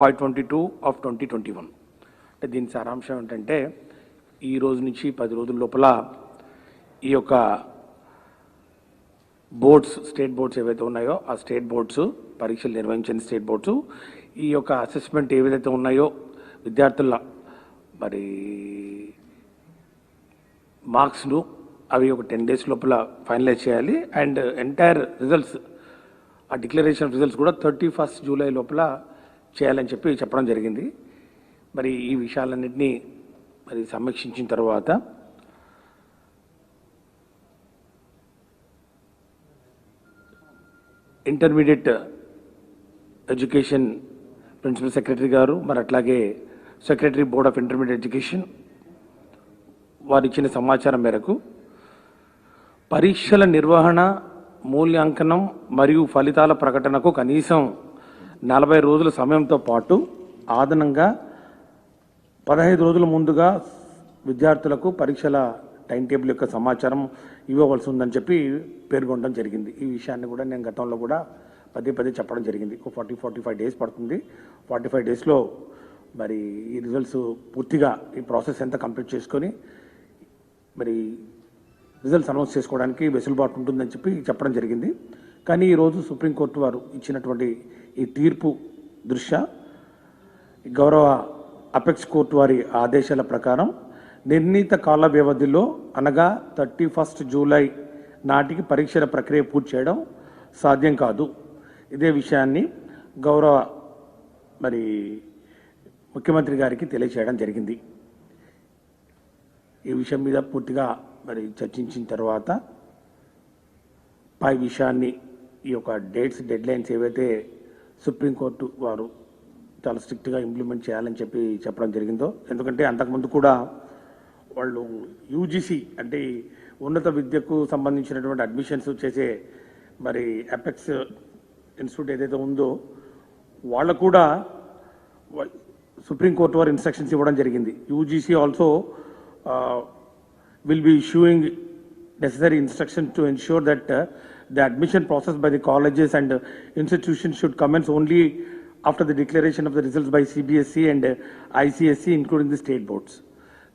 5/22 of 2021 అంటే దీని సారాంశం ఏంటంటే ఈ రోజు నుంచి 10 రోజుల లోపల ఈ యొక్క బోర్డ్స్ స్టేట్ బోర్డ్స్ ఏవైతే ఉన్నాయో ఆ స్టేట్ బోర్డ్స్ పరీక్షలు నిర్వహించిన స్టేట్ బోర్డ్స్ ఈ యొక్క అసెస్మెంట్ ఏవైతే ఉన్నాయో విద్యార్థుల మరి మార్క్స్ను అవి ఒక 10 days లోపల ఫైనలైజ్ చేయాలి అండ్ ఎంటైర్ రిజల్ట్స్ ఆ డిక్లరేషన్ రిజల్ట్స్ కూడా 31st July లోపల చేయాలని చెప్పడం జరిగింది. మరి ఈ విషయాలన్నింటినీ మరి సమీక్షించిన తర్వాత ఇంటర్మీడియట్ ఎడ్యుకేషన్ ప్రిన్సిపల్ సెక్రటరీ గారు మరి అట్లాగే secretary board of intermediate education వారు ఇచ్చిన సమాచారం మేరకు పరీక్షల నిర్వహణ మూల్యాంకనం మరియు ఫలితాల ప్రకటనకు కనీసం 40 రోజుల సమయంతో పాటు అదనంగా 15 రోజుల ముందుగా విద్యార్థులకు పరీక్షల టైం టేబుల్ యొక్క సమాచారం ఇవ్వవలసి ఉందని పేర్కొనడం జరిగింది. ఈ విషయాన్ని కూడా నేను గతంలో కూడా పదే చెప్పడం జరిగింది. 45 days పడుతుంది. 45 daysలో మరి ఈ రిజల్ట్స్ పూర్తిగా ఈ ప్రాసెస్ ఎంత కంప్లీట్ చేసుకొని మరి రిజల్ట్స్ అనౌన్స్ చేసుకోవడానికి వెసులుబాటు ఉంటుందని చెప్పడం జరిగింది. కానీ ఈరోజు సుప్రీంకోర్టు వారు ఇచ్చినటువంటి ఈ తీర్పు దృష్ట్యా గౌరవ అపెక్స్ కోర్టు వారి ఆదేశాల ప్రకారం నిర్ణీత కాల వ్యవధిలో అనగా 31st July నాటికి పరీక్షల ప్రక్రియ పూర్తి చేయడం సాధ్యం కాదు. ఇదే విషయాన్ని గౌరవ మరి ముఖ్యమంత్రి గారికి తెలియచేయడం జరిగింది. ఈ విషయం మీద పూర్తిగా మరి చర్చించిన తర్వాత పై విషయాన్ని ఈ యొక్క డెడ్ లైన్స్ ఏవైతే సుప్రీంకోర్టు వారు చాలా స్ట్రిక్ట్గా ఇంప్లిమెంట్ చేయాలని చెప్పడం జరిగిందో, ఎందుకంటే అంతకుముందు కూడా వాళ్ళు యూజీసీ అంటే ఉన్నత విద్యకు సంబంధించినటువంటి అడ్మిషన్స్ చేసే మరి అపెక్స్ ఇన్స్టిట్యూట్ ఏదైతే ఉందో వాళ్ళకు కూడా సుప్రీంకోర్టు వారు ఇన్స్ట్రక్షన్స్ ఇవ్వడం జరిగింది. UGC also will be issuing necessary instructions to ensure that the admission process by the colleges and institutions should commence only after the declaration of the results by CBSE and ICSE including the state boards.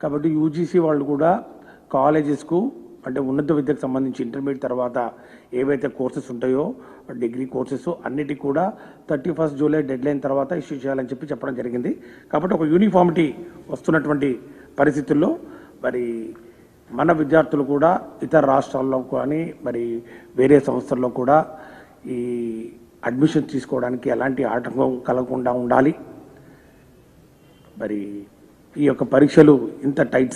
కాబట్టి UGC వాళ్ళు కూడా కాలేజెస్కు అంటే ఉన్నత విద్యకు సంబంధించి intermediate తర్వాత ఏవైతే courses ఉంటాయో డిగ్రీ కోర్సెస్ అన్నిటికీ కూడా 31st July డెడ్లైన్ తర్వాత ఇష్యూ చేయాలని చెప్పడం జరిగింది. కాబట్టి ఒక యూనిఫామిటీ వస్తున్నటువంటి పరిస్థితుల్లో మరి మన విద్యార్థులు కూడా ఇతర రాష్ట్రాల్లో కానీ మరి వేరే సంస్థల్లో కూడా ఈ అడ్మిషన్ తీసుకోవడానికి ఎలాంటి ఆటంకం కలగకుండా ఉండాలి. మరి ఈ యొక్క పరీక్షలు ఇంత టైట్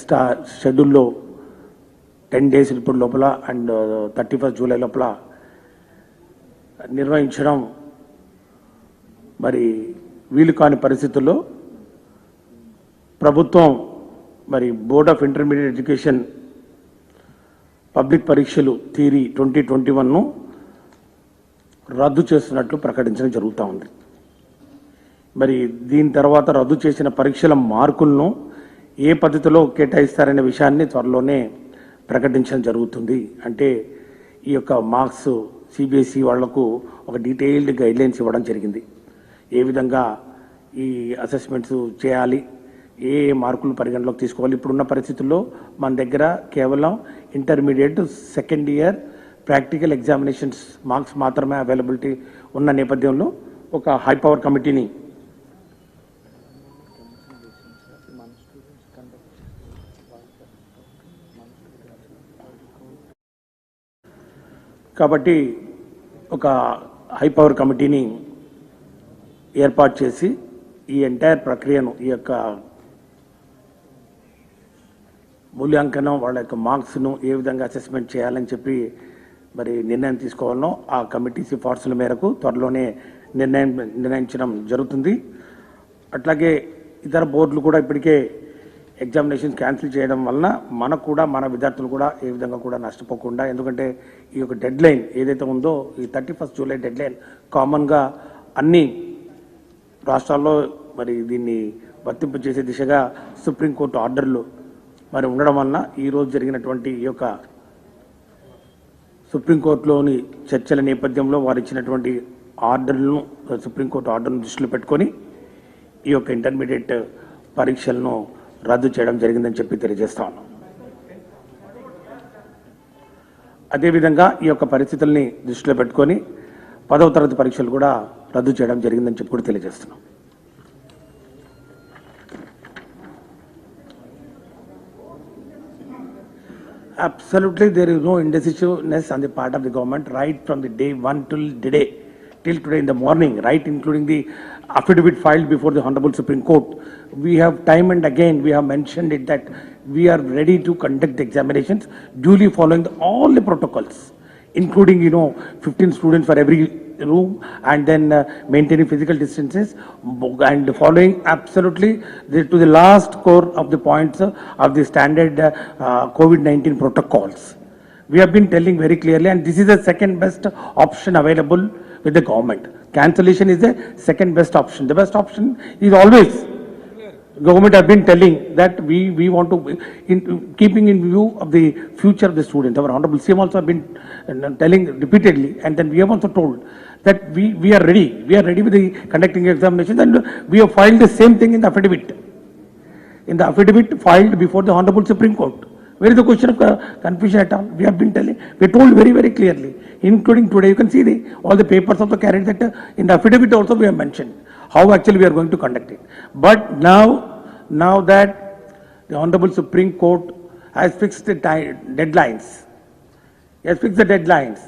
షెడ్యూల్లో 10 days ఇప్పుడు లోపల అండ్ 31st July లోపల నిర్వహించడం మరి వీలు కాని పరిస్థితుల్లో ప్రభుత్వం మరి board of intermediate education public పరీక్షలు థియరీ 2021ను రద్దు చేస్తున్నట్లు ప్రకటించడం జరుగుతూ ఉంది. మరి దీని తర్వాత రద్దు చేసిన పరీక్షల మార్కులను ఏ పద్ధతిలో కేటాయిస్తారనే విషయాన్ని త్వరలోనే ప్రకటించడం జరుగుతుంది. అంటే ఈ యొక్క మార్క్స్ సిబిఎస్ఈ వాళ్లకు ఒక డీటెయిల్డ్ గైడ్లైన్స్ ఇవ్వడం జరిగింది. ఏ విధంగా ఈ అసెస్మెంట్స్ చేయాలి, ఏ మార్కులు పరిగణలోకి తీసుకోవాలి. ఇప్పుడున్న పరిస్థితుల్లో మన దగ్గర కేవలం intermediate second year practical examinations marks మాత్రమే అవైలబిలిటీ ఉన్న నేపథ్యంలో ఒక హై పవర్ కమిటీని ఏర్పాటు చేసి ఈ ఎంటైర్ ప్రక్రియను ఈ యొక్క మూల్యాంకనం వాళ్ళ యొక్క మార్క్స్ను ఏ విధంగా అసెస్మెంట్ చేయాలని మరి నిర్ణయం తీసుకోవాలనో ఆ కమిటీ సిఫార్సుల మేరకు త్వరలోనే నిర్ణయించడం జరుగుతుంది. అట్లాగే ఇతర బోర్డులు కూడా ఇప్పటికే ఎగ్జామినేషన్స్ క్యాన్సిల్ చేయడం వలన మనకు కూడా మన విద్యార్థులు కూడా ఏ విధంగా కూడా నష్టపోకుండా, ఎందుకంటే ఈ యొక్క డెడ్ లైన్ ఏదైతే ఉందో ఈ 31st July డెడ్ లైన్ కామన్గా అన్ని రాష్ట్రాల్లో మరి దీన్ని వర్తింపు చేసే దిశగా సుప్రీంకోర్టు ఆర్డర్లు మరి ఉండడం వలన ఈరోజు జరిగినటువంటి ఈ యొక్క సుప్రీంకోర్టులోని చర్చల నేపథ్యంలో వారు ఇచ్చినటువంటి ఆర్డర్లను సుప్రీంకోర్టు ఆర్డర్ను దృష్టిలో పెట్టుకొని ఈ యొక్క ఇంటర్మీడియట్ పరీక్షలను రద్దు చేయడం జరిగిందని చెప్పి తెలియజేస్తా ఉన్నాం. అదేవిధంగా ఈ యొక్క పరిస్థితుల్ని దృష్టిలో పెట్టుకొని 10వ తరగతి పరీక్షలు కూడా రద్దు చేయడం జరిగిందని చెప్పి కూడా తెలియజేస్తున్నాం. Absolutely, there is no indecisiveness on the part of the government right from the day one till today in the morning, right, including the affidavit filed before the Honorable Supreme Court. We have time and again we have mentioned it that we are ready to conduct the examinations duly following all the protocols, including 15 students for every room, and then maintaining physical distances and following absolutely to the last core of the points of the standard COVID-19 protocols. We have been telling very clearly, and this is the second best option available with the government. Cancellation is the second best option. The best option is always government have been telling that we want to, keeping in view of the future of the students. Our Honorable CM also have been telling repeatedly, and then we have also told that we are ready. We are ready with the conducting examinations, and we have filed the same thing in the affidavit. In the affidavit filed before the Honorable Supreme Court. Where is the question of confusion at all? We have been telling, we told very, very clearly, including today. You can see all the papers also carried that in the affidavit also we have mentioned how actually we are going to conduct it. But now that the Honorable Supreme Court has fixed the deadlines, he has fixed the deadlines.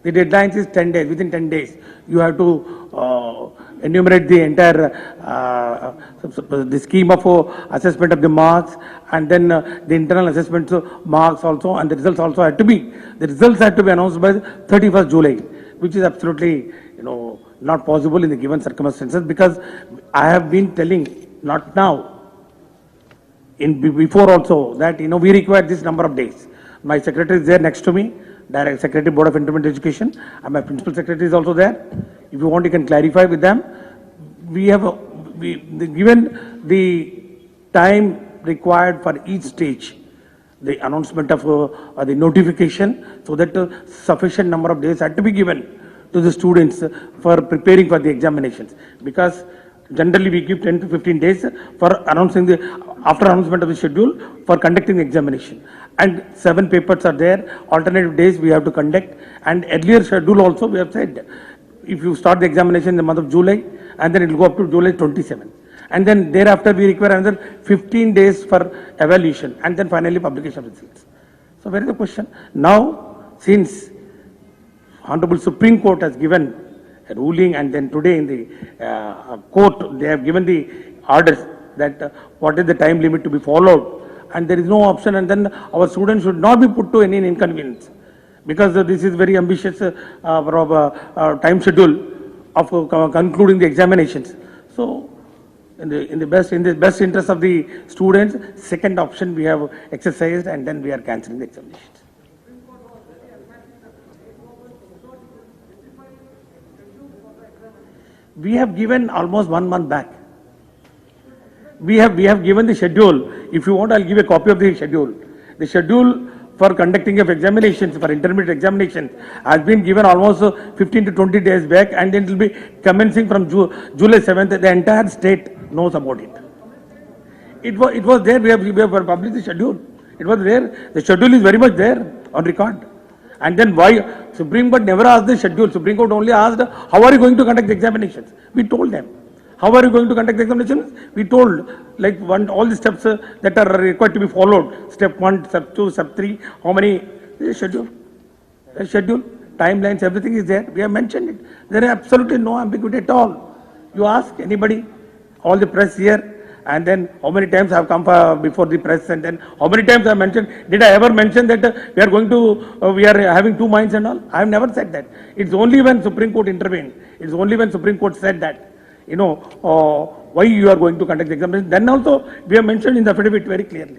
The deadlines is 10 days. Within 10 days, you have to enumerate the entire the scheme of assessment of the marks, and then the internal assessment marks also, and the results also had to be. The results had to be announced by 31st July, which is absolutely not possible in the given circumstances, because I have been telling, not now, before also, that we require this number of days. My secretary is there next to me, Direct Secretary Board of Intermediate Education, and my principal secretary is also there. If you want, you can clarify with them. We have given the time required for each stage, the announcement of the notification, so that sufficient number of days had to be given to the students for preparing for the examinations, because generally we give 10 to 15 days for announcing after announcement of the schedule for conducting the examination. And 7 papers are there, alternative days we have to conduct, and earlier schedule also we have said, if you start the examination in the month of July, and then it will go up to July 27th. And then thereafter we require another 15 days for evaluation, and then finally publication results. So where is the question? Now, since Honorable Supreme Court has given a ruling, and then today in the court they have given the orders that what is the time limit to be followed, and there is no option, and then our students should not be put to any inconvenience, because this is very ambitious time schedule of concluding the examinations. So in the best interest of the students, second option we have exercised, and then we are cancelling the examinations. We have given almost 1 month back. We have given the schedule. If you want, I'll give a copy of the schedule. The schedule for conducting of examinations, for intermediate examinations, has been given almost 15 to 20 days back, and then it will be commencing from July 7th. The entire state knows about it. It was there. We have published the schedule. It was there. The schedule is very much there on record. And then why Supreme Court never asked the schedule? Supreme Court only asked, how are you going to conduct the examinations? We told them. How are you going to conduct the examinations? We told, like all the steps that are required to be followed. Step 1, step 2, step 3, how many, schedule, timelines, everything is there. We have mentioned it. There is absolutely no ambiguity at all. You ask anybody, all the press here, and then how many times I have come before the press, and then how many times I mentioned, did I ever mention that we are having 2 minds and all? I have never said that. It's only when Supreme Court intervened, it's only when Supreme Court said that, why you are going to conduct the examination. Then also we have mentioned in the affidavit very clearly.